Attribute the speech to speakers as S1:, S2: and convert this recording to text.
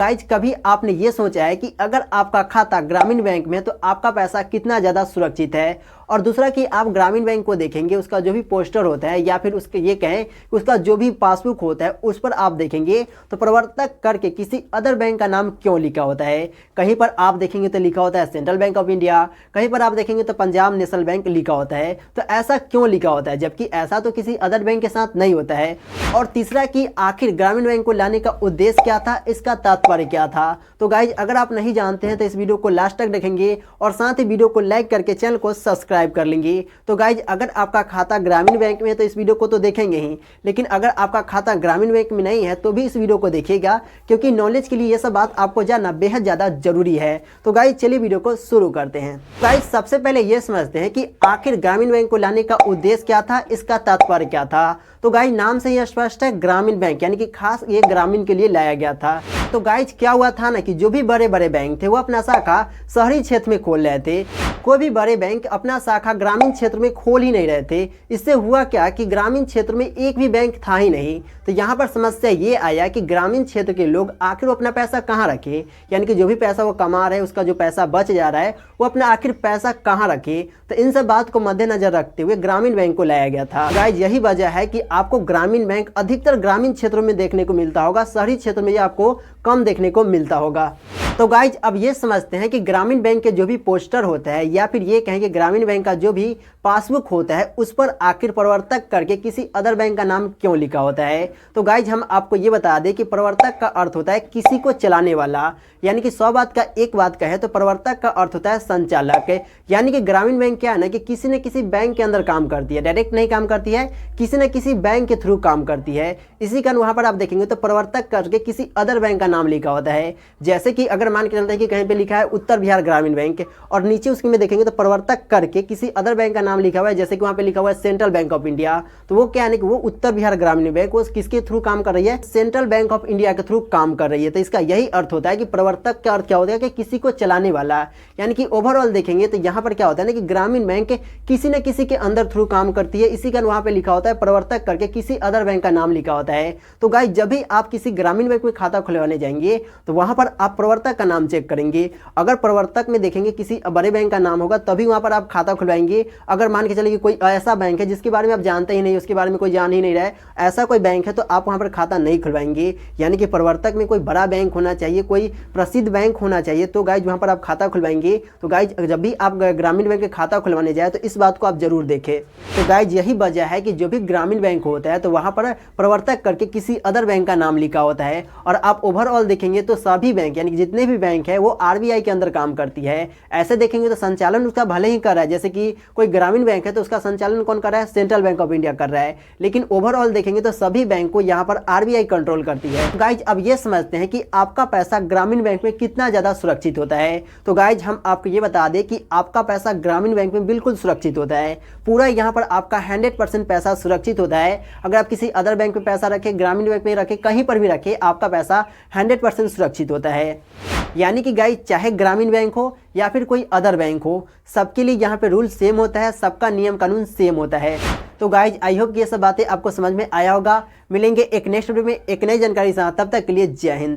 S1: Guys कभी आपने ये सोचा है कि अगर आपका खाता ग्रामीण बैंक में है तो आपका पैसा कितना ज़्यादा सुरक्षित है। और दूसरा कि आप ग्रामीण बैंक को देखेंगे, उसका जो भी पोस्टर होता है या फिर उसके ये कहें कि उसका जो भी पासबुक होता है उस पर आप देखेंगे तो प्रवर्तक करके किसी अदर बैंक का नाम क्यों लिखा होता है। कहीं पर आप देखेंगे तो लिखा होता है सेंट्रल बैंक ऑफ इंडिया, कहीं पर आप देखेंगे तो पंजाब नेशनल बैंक लिखा होता है। तो ऐसा क्यों लिखा होता है, जबकि ऐसा तो किसी अदर बैंक के साथ नहीं होता है। और तीसरा कि आखिर ग्रामीण बैंक को लाने का उद्देश्य क्या था, इसका तात्पर्य क्या था। तो गाइज अगर आप नहीं जानते हैं तो इस वीडियो को लास्ट तक देखेंगे और साथ ही वीडियो को लाइक करके चैनल को सब्सक्राइब कर लेंगे। तो गाइज अगर आपका खाता ग्रामीण बैंक में है तो इस वीडियो को तो देखेंगे ही, लेकिन अगर आपका खाता ग्रामीण बैंक में नहीं है तो भी इस वीडियो को देखिएगा, क्योंकि नॉलेज के लिए ये सब बात आपको जानना बेहद ज़्यादा जरूरी है। तो गाइज चलिए वीडियो को शुरू करते हैं। गाइज सबसे पहले ये समझते हैं कि आखिर ग्रामीण बैंक को लाने का उद्देश्य क्या था, इसका तात्पर्य क्या था। तो गाइज नाम से ही स्पष्ट है, ग्रामीण बैंक यानी कि खास ये ग्रामीण के लिए लाया गया था। तो गाइज क्या हुआ था ना कि जो भी बड़े बड़े बैंक थे वो अपना शाखा शहरी क्षेत्र में खोल रहे थे, कोई भी बड़े बैंक अपना शाखा ग्रामीण क्षेत्र में खोल ही नहीं रहे थे। इससे हुआ क्या कि ग्रामीण क्षेत्र में एक भी बैंक था ही नहीं। तो यहाँ पर समस्या ये आया कि ग्रामीण क्षेत्र के लोग आखिर वो अपना पैसा कहाँ रखे, यानी कि जो भी पैसा वो कमा रहे हैं उसका जो पैसा बच जा रहा है वो अपना आखिर पैसा कहाँ रखे। तो इन सब बात को मद्देनजर रखते हुए ग्रामीण बैंक को लाया गया था। गाइज यही वजह है कि आपको ग्रामीण बैंक अधिकतर ग्रामीण क्षेत्रों में देखने को मिलता होगा, शहरी क्षेत्र में ये आपको कम देखने को मिलता होगा। तो गाइज अब ये समझते हैं कि ग्रामीण बैंक के जो भी पोस्टर होता है या फिर ये कहें कि ग्रामीण बैंक का जो भी पासबुक होता है उस पर आखिर प्रवर्तक करके किसी अदर बैंक का नाम क्यों लिखा होता है। तो गाइज हम आपको ये बता दें कि प्रवर्तक का अर्थ होता है किसी को चलाने वाला, यानी कि 100 बात का एक बात कहे तो प्रवर्तक का अर्थ होता है संचालक। यानी कि ग्रामीण बैंक क्या है ना कि किसी न किसी बैंक के अंदर काम करती है, डायरेक्ट नहीं काम करती है, किसी न किसी बैंक के थ्रू काम करती है। इसी कारण वहाँ पर आप देखेंगे तो प्रवर्तक करके किसी अदर बैंक का नाम लिखा होता है। जैसे कि अगर मान के चलते हैं कि कहीं पे लिखा है उत्तर बिहार ग्रामीण बैंक और नीचे उसके में देखेंगे तो प्रवर्तक करके किसी अदर बैंक का नाम लिखा हुआ है, जैसे कि वहाँ पे लिखा हुआ है सेंट्रल बैंक ऑफ इंडिया। तो वो क्या है कि वो उत्तर बिहार ग्रामीण बैंक वो किसके थ्रू काम कर रही है, सेंट्रल बैंक ऑफ इंडिया के थ्रू काम कर रही है। तो इसका यही अर्थ होता है कि प्रवर्तक का अर्थ क्या होता है कि किसी को चलाने वाला। यानी कि ओवरऑल देखेंगे तो यहाँ पर क्या होता है ना कि ग्रामीण बैंक किसी न किसी के अंदर थ्रू काम करती है, इसी कारण वहाँ पे लिखा होता है प्रवर्तक करके किसी अदर बैंक का नाम लिखा होता है। तो गाइस जब भी आप किसी ग्रामीण बैंक में खाता खुलवाने जाएंगे तो वहाँ पर आप प्रवर्तक का नाम चेक करेंगे। अगर प्रवर्तक में देखेंगे किसी बड़े बैंक का नाम होगा तभी वहाँ पर आप खाता खुलवाएंगे। अगर मान के चलिए कि कोई ऐसा बैंक है जिसके बारे में आप जानते ही नहीं, उसके बारे में कोई जान ही नहीं रहा है, ऐसा कोई बैंक है तो आप वहाँ पर खाता नहीं खुलवाएंगे। यानी कि प्रवर्तक में कोई बड़ा बैंक होना चाहिए, कोई प्रसिद्ध बैंक होना चाहिए, तो गाइज वहाँ पर आप खाता खुलवाएंगे। तो गाइज जब भी आप ग्रामीण बैंक में खाता खुलवाने जाए तो इस बात को आप जरूर देखें। तो गाइज यही वजह है कि जो भी ग्रामीण बैंक होता है तो वहाँ पर प्रवर्तक करके किसी अदर बैंक का नाम लिखा होता है। और आप ओवरऑल देखेंगे तो सभी बैंक यानी कि जितने भी बैंक है वो आरबीआई के अंदर काम करती है। ऐसे देखेंगे तो संचालन उसका भले ही कर रहा है, जैसे कि कोई ग्रामीण बैंक है तो उसका संचालन कौन कर रहा है, सेंट्रल बैंक ऑफ इंडिया कर रहा है, लेकिन ओवरऑल देखेंगे तो सभी बैंक को यहाँ पर आरबीआई कंट्रोल करती है। गाइज अब ये समझते हैं कि आपका पैसा ग्रामीण बैंक में कितना ज्यादा सुरक्षित होता है। तो गाइज हम आपको ये बता दें कि आपका पैसा ग्रामीण बैंक में बिल्कुल सुरक्षित होता है। पूरा यहाँ पर आपका 100% पैसा सुरक्षित होता है। अगर आप किसी अदर बैंक में पैसा रखें, ग्रामीण बैंक में रखें, कहीं पर भी रखें, आपका पैसा 100% सुरक्षित होता है। यानी कि गाइज चाहे ग्रामीण बैंक हो या फिर कोई अदर बैंक हो, सबके लिए यहाँ पे रूल सेम होता है, सबका नियम कानून सेम होता है। तो गाइज आई होप ये सब बातें आपको समझ में आया होगा। मिलेंगे एक नेक्स्ट वीडियो में एक नई जानकारी के साथ, तब तक के लिए जय हिंद।